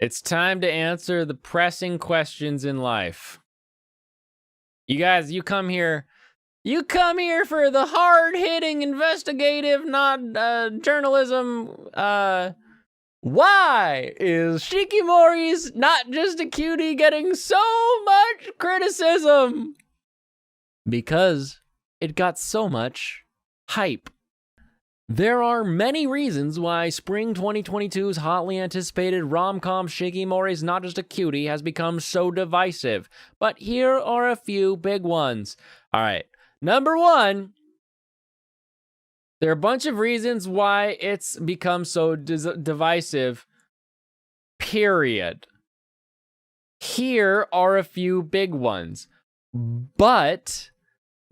It's time to answer the pressing questions in life. You guys, you come here for the hard-hitting investigative, not journalism. Why is Shikimori's Not Just a Cutie getting so much criticism? Because it got so much hype. There are many reasons why spring 2022's hotly anticipated rom-com Shikimori's Not Just a Cutie has become so divisive, but here are a few big ones. All right, number one, there are a bunch of reasons why it's become so divisive, period. Here are a few big ones, but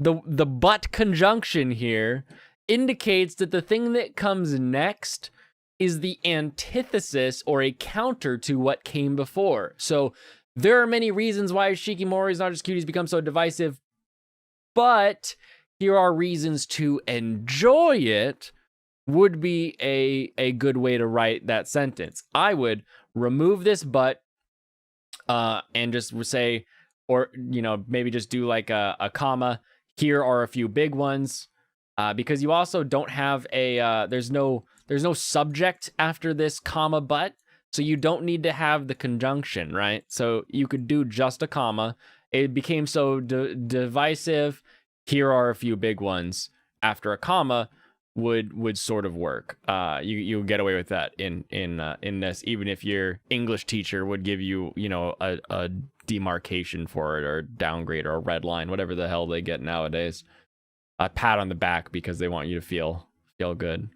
the but conjunction here indicates that the thing that comes next is the antithesis or a counter to what came before. So there are many reasons why Shikimori's Not Just Cuties become so divisive, but here are reasons to enjoy it would be a good way to write that sentence. I would remove this but and just say, or, you know, maybe just do like a comma. Here are a few big ones. Because you also don't have a, there's no subject after this comma but, so you don't need to have the conjunction, right? So you could do just a comma. It became so divisive. Here are a few big ones after a comma would sort of work. You get away with that in this, even if your English teacher would give you, you know, a demarcation for it or downgrade or a red line, whatever the hell they get nowadays. A pat on the back because they want you to feel good.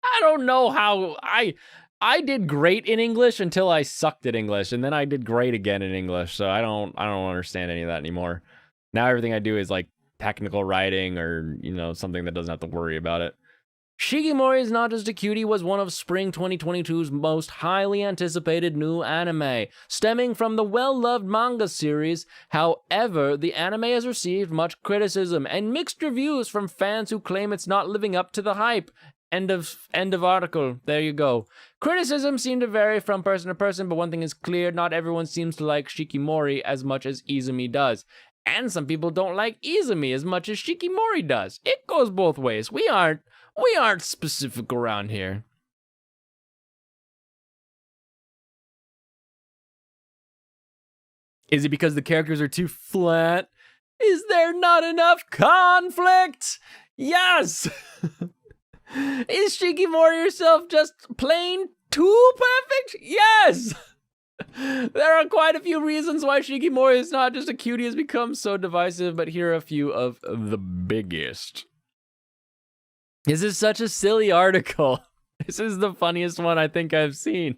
I don't know how I did great in English until I sucked at English, and then I did great again in English. So I don't understand any of that anymore. Now everything I do is like technical writing or, you know, something that doesn't have to worry about it. Shikimori's Not Just a Cutie was one of spring 2022's most highly anticipated new anime, stemming from the well-loved manga series. However, the anime has received much criticism and mixed reviews from fans who claim it's not living up to the hype. End of article. There you go. Criticism seem to vary from person to person, but one thing is clear, not everyone seems to like Shikimori as much as Izumi does. And some people don't like Izumi as much as Shikimori does. It goes both ways. We aren't specific around here. Is it because the characters are too flat? Is there not enough conflict? Yes! Is Shikimori herself just plain too perfect? Yes! There are quite a few reasons why Shikimori is Not Just a Cutie has become so divisive, but here are a few of the biggest. This is such a silly article. This is the funniest one I think I've seen.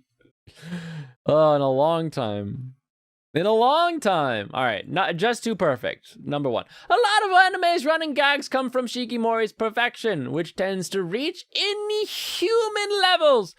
Oh, in a long time. In a long time. All right, not just too perfect. Number one. A lot of anime's running gags come from Shikimori's perfection, which tends to reach inhuman levels.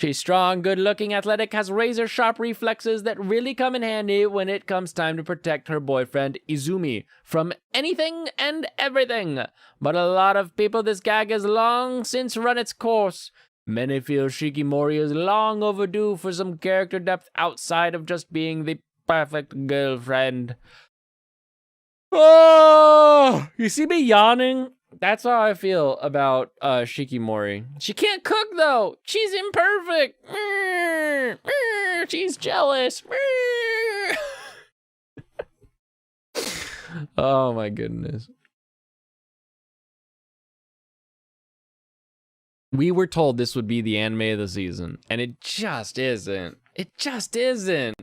She's strong, good-looking, athletic, has razor-sharp reflexes that really come in handy when it comes time to protect her boyfriend, Izumi, from anything and everything. But a lot of people, this gag has long since run its course. Many feel Shikimori is long overdue for some character depth outside of just being the perfect girlfriend. Oh, you see me yawning? That's how I feel about Shikimori. She can't cook, though. She's imperfect. She's jealous. Oh, my goodness. We were told this would be the anime of the season, and it just isn't. It just isn't.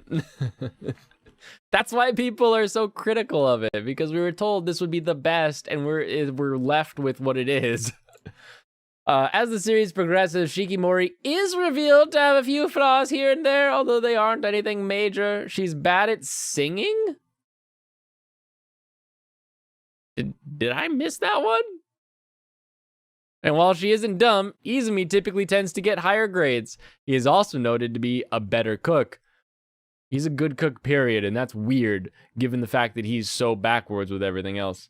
That's why people are so critical of it, because we were told this would be the best, and we're left with what it is. As the series progresses, Shikimori is revealed to have a few flaws here and there, although they aren't anything major. She's bad at singing? Did I miss that one? And while she isn't dumb, Izumi typically tends to get higher grades. He is also noted to be a better cook. He's a good cook, period, and that's weird, given the fact that he's so backwards with everything else.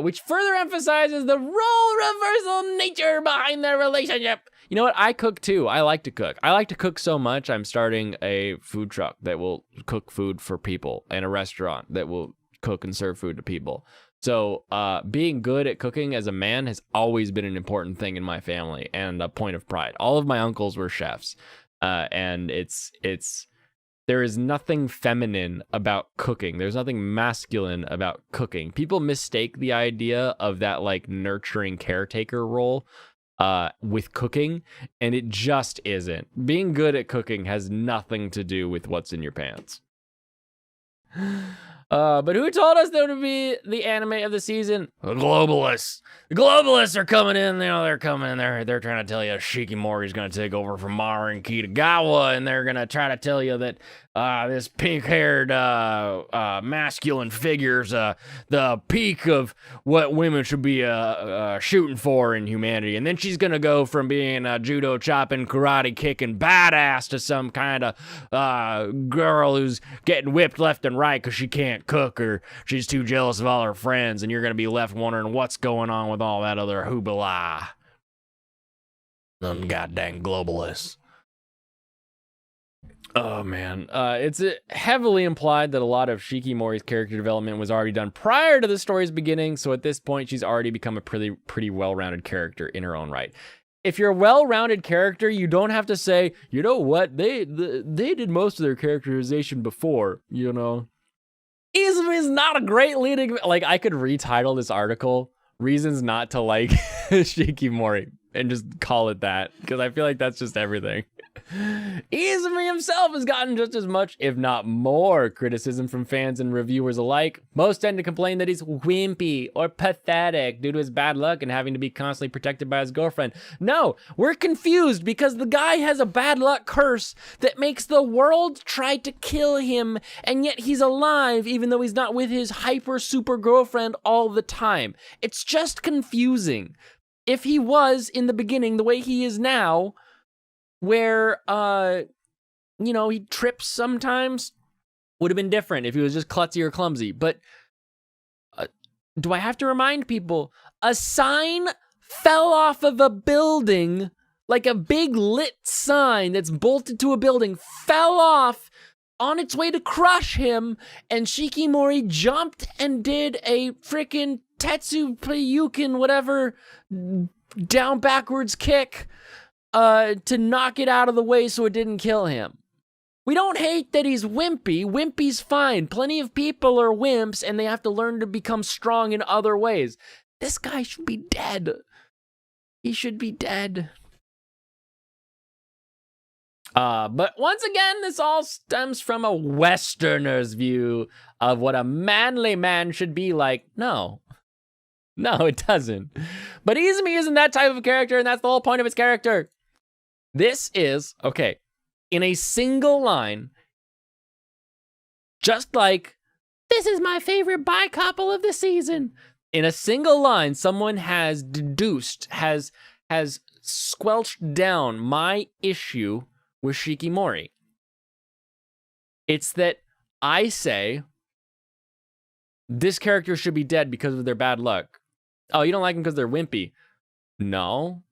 which further emphasizes the role reversal nature behind their relationship. You know what? I cook too. I like to cook. I like to cook so much, I'm starting a food truck that will cook food for people and a restaurant that will cook and serve food to people. So being good at cooking as a man has always been an important thing in my family and a point of pride. All of my uncles were chefs, and there is nothing feminine about cooking. There's nothing masculine about cooking. People mistake the idea of that like nurturing caretaker role with cooking, and it just isn't. Being good at cooking has nothing to do with what's in your pants. But who told us there would be the anime of the season? The globalists. The globalists are coming in. You know, they're coming in there. They're trying to tell you Shikimori's going to take over from Mara and Kitagawa, and they're going to try to tell you that this pink-haired masculine figure's the peak of what women should be shooting for in humanity. And then she's going to go from being a judo chopping, karate kicking badass to some kind of girl who's getting whipped left and right because she can't cook or she's too jealous of all her friends, and you're going to be left wondering what's going on with all that other hoobala. Them goddamn globalists. Oh man, it's heavily implied that a lot of Shikimori's character development was already done prior to the story's beginning, so at this point she's already become a pretty well-rounded character in her own right. If you're a well-rounded character, you don't have to say, you know what, they did most of their characterization before, you know. Izumi is not a great leading, like I could retitle this article, Reasons Not to Like Shikimori, and just call it that, because I feel like that's just everything. Izumi himself has gotten just as much, if not more, criticism from fans and reviewers alike. Most tend to complain that he's wimpy or pathetic due to his bad luck and having to be constantly protected by his girlfriend. No, we're confused because the guy has a bad luck curse that makes the world try to kill him, and yet he's alive even though he's not with his hyper super girlfriend all the time. It's just confusing. If he was in the beginning the way he is now, where, you know, he trips sometimes, would have been different if he was just klutzy or clumsy. But do I have to remind people? A sign fell off of a building, like a big lit sign that's bolted to a building, fell off on its way to crush him, and Shikimori jumped and did a freaking Tetsu Pyukin, whatever, down backwards kick to knock it out of the way so it didn't kill him. We don't hate that he's wimpy. Wimpy's fine. Plenty of people are wimps and they have to learn to become strong in other ways. This guy should be dead. He should be dead. But once again, this all stems from a Westerner's view of what a manly man should be like. No, it doesn't. But Izumi isn't that type of character, and that's the whole point of his character. This is, okay, in a single line, just like, this is my favorite bi-couple of the season. In a single line, someone has deduced, has squelched down my issue with Shikimori. It's that I say, this character should be dead because of their bad luck. Oh, you don't like them because they're wimpy. No.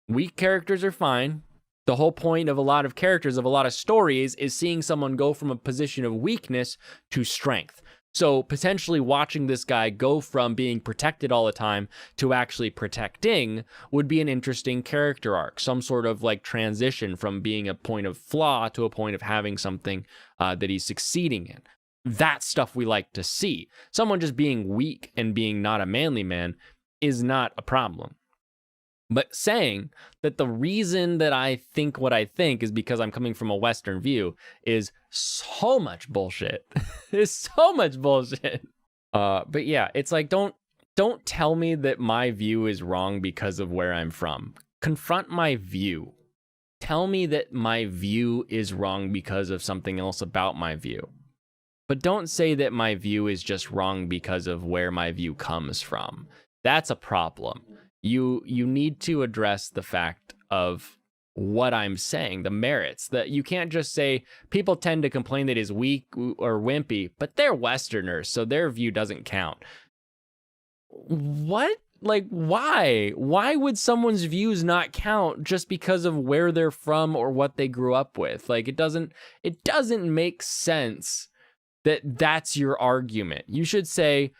Weak characters are fine. The whole point of a lot of characters, of a lot of stories, is seeing someone go from a position of weakness to strength. So potentially watching this guy go from being protected all the time to actually protecting would be an interesting character arc. Some sort of like transition from being a point of flaw to a point of having something that he's succeeding in. That's stuff we like to see. Someone just being weak and being not a manly man is not a problem. But saying that the reason that I think what I think is because I'm coming from a Western view is so much bullshit. It's so much bullshit. But yeah, it's like, don't tell me that my view is wrong because of where I'm from. Confront my view. Tell me that my view is wrong because of something else about my view. But don't say that my view is just wrong because of where my view comes from. That's a problem. You need to address the fact of what I'm saying, the merits. That you can't just say people tend to complain that he's weak or wimpy, but they're Westerners, so their view doesn't count. what? Like, why? Why would someone's views not count just because of where they're from or what they grew up with? Like, it doesn't make sense that that's your argument. You should say,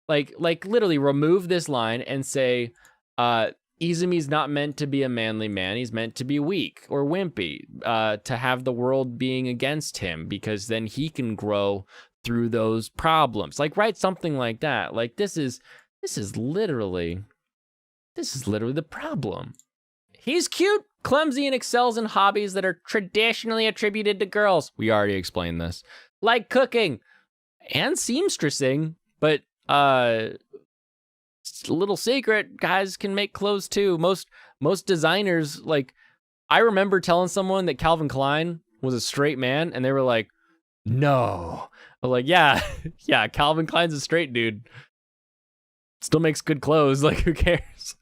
like literally remove this line and say, Izumi's not meant to be a manly man. He's meant to be weak or wimpy, to have the world being against him, because then he can grow through those problems. Like, write something like that. Like, this is literally the problem. He's cute, clumsy, and excels in hobbies that are traditionally attributed to girls. We already explained this. Like cooking and seamstressing, but little secret, guys can make clothes too. Most designers, like, I remember telling someone that Calvin Klein was a straight man, and they were like, no. I was like, yeah, Calvin Klein's a straight dude. Still makes good clothes, like, who cares?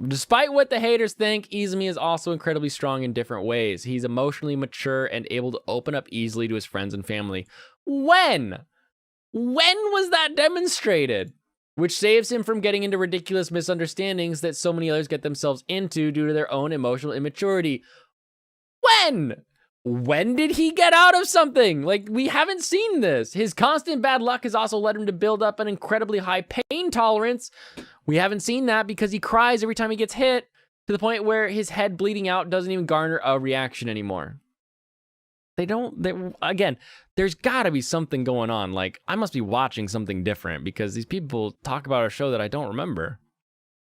Despite what the haters think, Izumi is also incredibly strong in different ways. He's emotionally mature and able to open up easily to his friends and family. When was that demonstrated? Which saves him from getting into ridiculous misunderstandings that so many others get themselves into due to their own emotional immaturity. When did he get out of something? Like, we haven't seen this. His constant bad luck has also led him to build up an incredibly high pain tolerance. We haven't seen that because he cries every time he gets hit, to the point where his head bleeding out doesn't even garner a reaction anymore. Again, there's gotta be something going on. Like, I must be watching something different because these people talk about a show that I don't remember.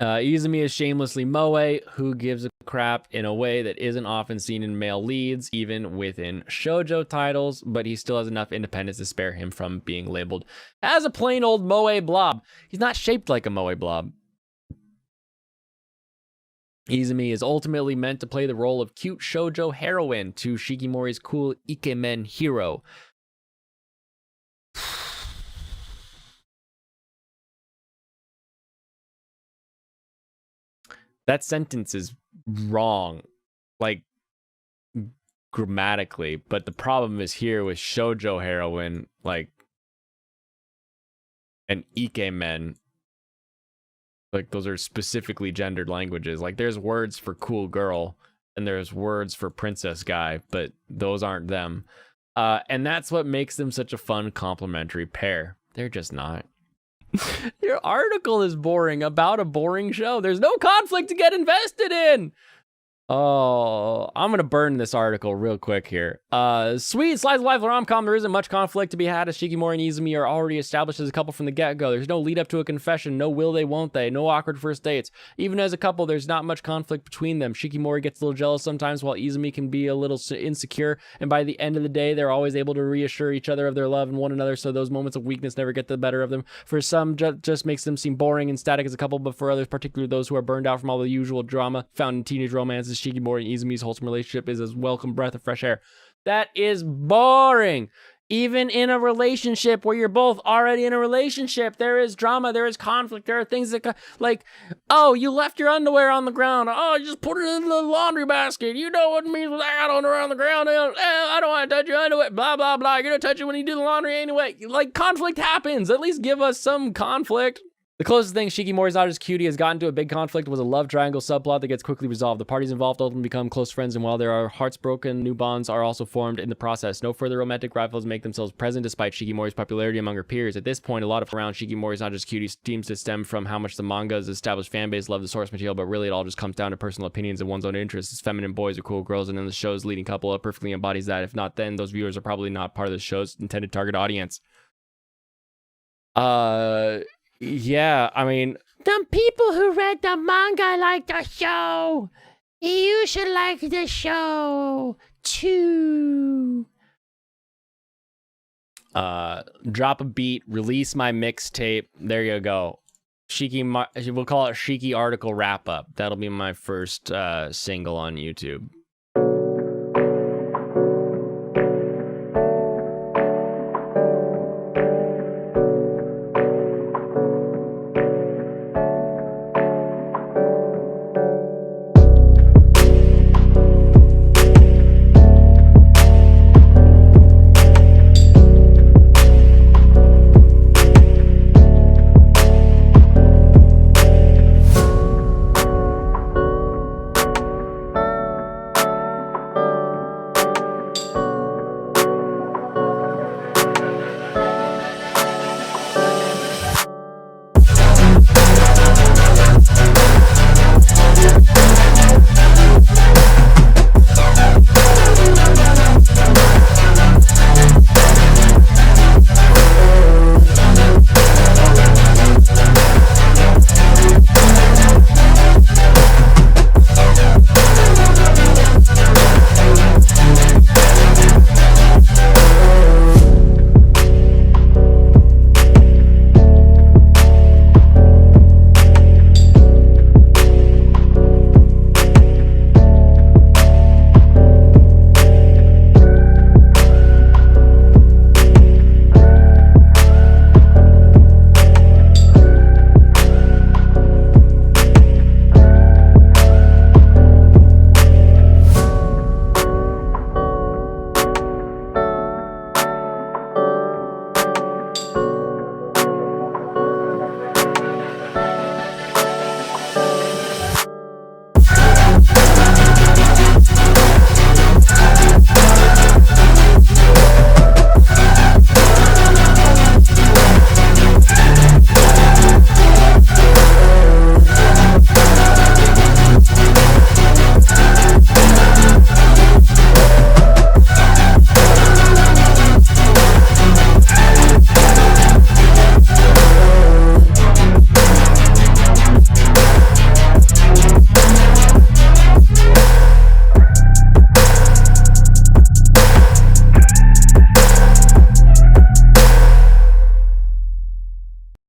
Izumi is shamelessly moe, who gives a crap in a way that isn't often seen in male leads, even within shoujo titles, but he still has enough independence to spare him from being labeled as a plain old moe blob. He's not shaped like a moe blob. Izumi is ultimately meant to play the role of cute shoujo heroine to Shikimori's cool ikemen hero. That sentence is wrong, like, grammatically, but the problem is here with shoujo heroine, like, and ikemen. Like, those are specifically gendered languages. Like, there's words for cool girl and there's words for princess guy, but those aren't them. And that's what makes them such a fun complementary pair. They're just not. Your article is boring about a boring show. There's no conflict to get invested in. Oh, I'm gonna burn this article real quick here. Sweet slice of life rom-com. There isn't much conflict to be had, as Shikimori and Izumi are already established as a couple from the get-go. There's no lead up to a confession, no will they, won't they, no awkward first dates. Even as a couple, there's not much conflict between them. Shikimori gets a little jealous sometimes, while Izumi can be a little insecure, and by the end of the day, they're always able to reassure each other of their love and one another, so those moments of weakness never get the better of them. For some, just makes them seem boring and static as a couple, but for others, particularly those who are burned out from all the usual drama found in teenage romances, Shikimori and Izumi's wholesome relationship is a welcome breath of fresh air. That is boring. Even in a relationship where you're both already in a relationship, there is drama, there is conflict, there are things that, like, oh, you left your underwear on the ground. Oh, you just put it in the laundry basket. You know what it means with that on the ground. I don't want to touch your underwear. Blah, blah, blah. You're going to touch it when you do the laundry anyway. Like, conflict happens. At least give us some conflict. The closest thing Shikimori's not as cutie has gotten to a big conflict was a love triangle subplot that gets quickly resolved. The parties involved ultimately become close friends, and while there are hearts broken, new bonds are also formed in the process. No further romantic rivals make themselves present despite Shikimori's popularity among her peers. At this point, a lot of around Shikimori's not just cutie seems to stem from how much the manga's established fanbase love the source material, but really it all just comes down to personal opinions and one's own interests. It's feminine boys or cool girls, and then the show's leading couple perfectly embodies that. If not, then those viewers are probably not part of the show's intended target audience. Yeah, I mean, the people who read the manga like the show. You should like the show too. Drop a beat, release my mixtape. There you go. We'll call it Shiki article wrap up. That'll be my first single on YouTube.